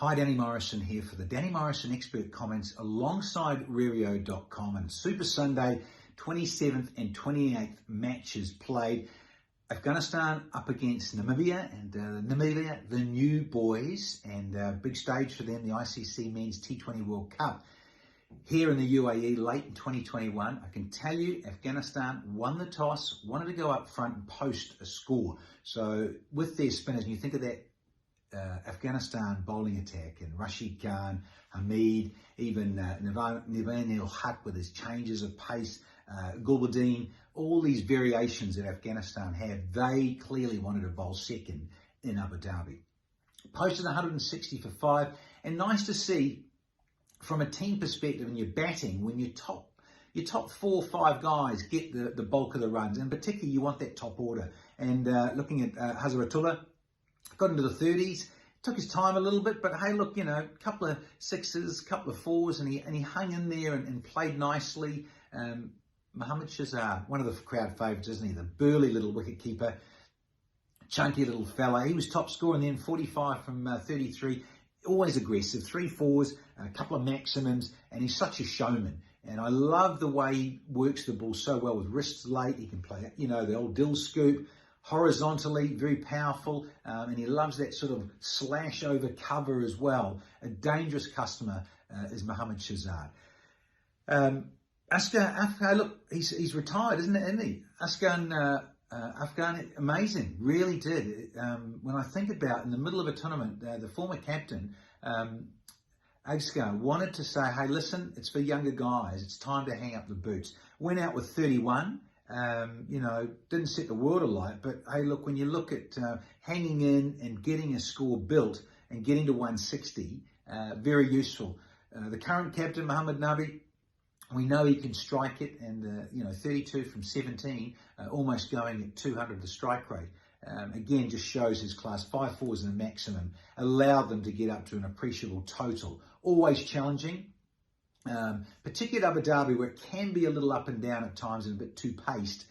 Hi, Danny Morrison here for the Danny Morrison Expert Comments alongside Rario.com, and Super Sunday, 27th and 28th matches played. Afghanistan up against Namibia, and Namibia, the new boys, and big stage for them, the ICC Men's T20 World Cup. Here in the UAE late in 2021, I can tell you Afghanistan won the toss, wanted to go up front and post a score. So with their spinners, and you think of that Afghanistan bowling attack, and Rashid Khan, Hamid, even Naveen al-Haq with his changes of pace, Gulbuddin, all these variations that Afghanistan have, they clearly wanted to bowl second in Abu Dhabi. Posted 160 for 5, and nice to see from a team perspective in your batting, when your top 4 or 5 guys get the bulk of the runs, and particularly you want that top order. And looking at Hazratullah, got into the 30s, took his time a little bit, but hey, look, you know, a couple of 6s, a couple of 4s, and he hung in there and played nicely. Mohammad Shahzad, one of the crowd favourites, isn't he? The burly little wicket keeper, chunky little fella. He was top scorer, and then 45 from 33. Always aggressive, 3 4s, a couple of maximums, and he's such a showman. And I love the way he works the ball so well with wrists late. He can play, you know, the old dill scoop, horizontally, very powerful, and he loves that sort of slash over cover as well. A dangerous customer is Mohammad Shahzad. Afghan, look, he's retired, isn't he? Afghan, amazing, really did. When I think about in the middle of a tournament, the former captain, Afghan, wanted to say, hey, listen, it's for younger guys. It's time to hang up the boots. Went out with 31. You know, didn't set the world alight, but hey, look, when you look at hanging in and getting a score built and getting to 160, very useful. The current captain, Mohammad Nabi, we know he can strike it, and you know, 32 from 17, almost going at 200 the strike rate. Again, just shows his class. 5 4s in the maximum, allowed them to get up to an appreciable total. Always challenging. Particularly at Abu Dhabi, where it can be a little up and down at times and a bit too paced,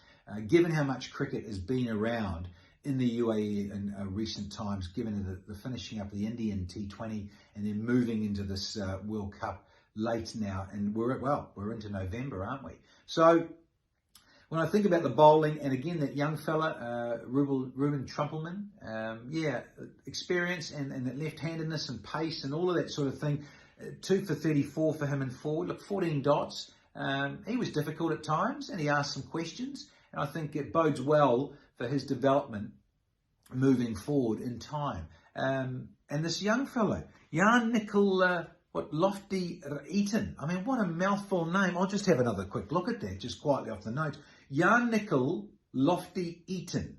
given how much cricket has been around in the UAE in recent times, given the finishing up of the Indian T20 and then moving into this World Cup late now, and we're into November, aren't we? So when I think about the bowling, and again, that young fella, Ruben Trumpelman, yeah, experience and that left-handedness and pace and all of that sort of thing. 2 for 34 for him in 4. Look, 14 dots. He was difficult at times, and he asked some questions, and I think it bodes well for his development moving forward in time. And this young fellow, Jan Nicol, Lofty Eaton. I mean, what a mouthful name. I'll just have another quick look at that, just quietly off the notes. Jan Nicol Lofty Eaton.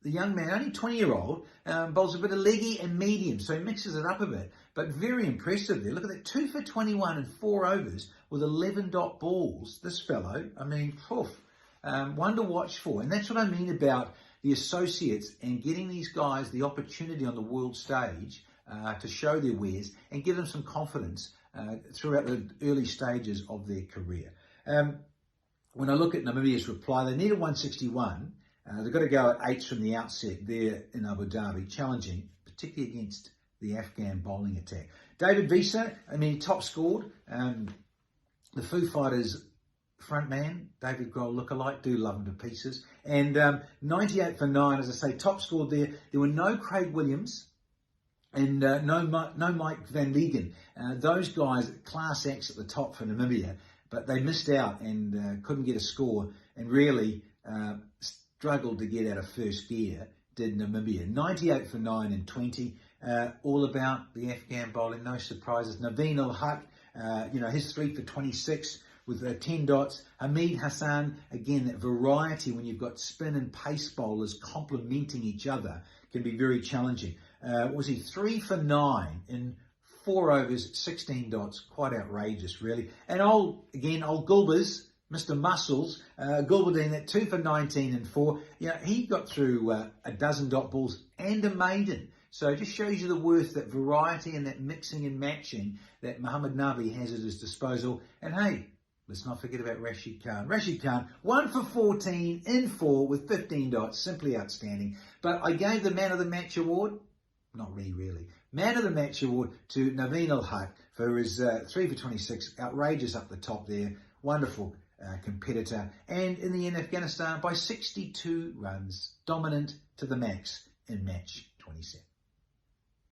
The young man, only 20-year-old, bowls a bit of leggy and medium, so he mixes it up a bit, but very impressive there. Look at that, 2 for 21 in 4 overs with 11 dot balls. This fellow, I mean, one to watch for. And that's what I mean about the associates and getting these guys the opportunity on the world stage to show their wares and give them some confidence throughout the early stages of their career. When I look at Namibia's reply, they needed 161. They've got to go at 8s from the outset there in Abu Dhabi, challenging, particularly against the Afghan bowling attack. David Visa, I mean, he top scored. The Foo Fighters front man, David Grohl lookalike, do love him to pieces. And 98 for 9, as I say, top scored there. There were no Craig Williams and no Mike Van Leegen. Those guys, class acts at the top for Namibia, but they missed out and couldn't get a score, and really struggled to get out of first gear, did Namibia. 98 for 9 and 20. All about the Afghan bowling, no surprises. Naveen al-Haq, you know, his 3 for 26 with 10 dots. Hamid Hassan, again, that variety when you've got spin and pace bowlers complementing each other can be very challenging. Was he 3 for 9 in 4 overs, 16 dots? Quite outrageous, really. And old Gulbers, Mr. Muscles, Gulbuddin at 2 for 19 and 4. You know, he got through a dozen dot balls and a maiden. So it just shows you the worth, that variety and that mixing and matching that Mohammad Nabi has at his disposal. And hey, let's not forget about Rashid Khan. Rashid Khan, 1 for 14 in 4 with 15 dots, simply outstanding. But I gave the Man of the Match award not really. Man of the Match award to Naveen al-Haq for his 3 for 26, outrageous up the top there, wonderful competitor, and in the end Afghanistan by 62 runs, dominant to the max in match 27.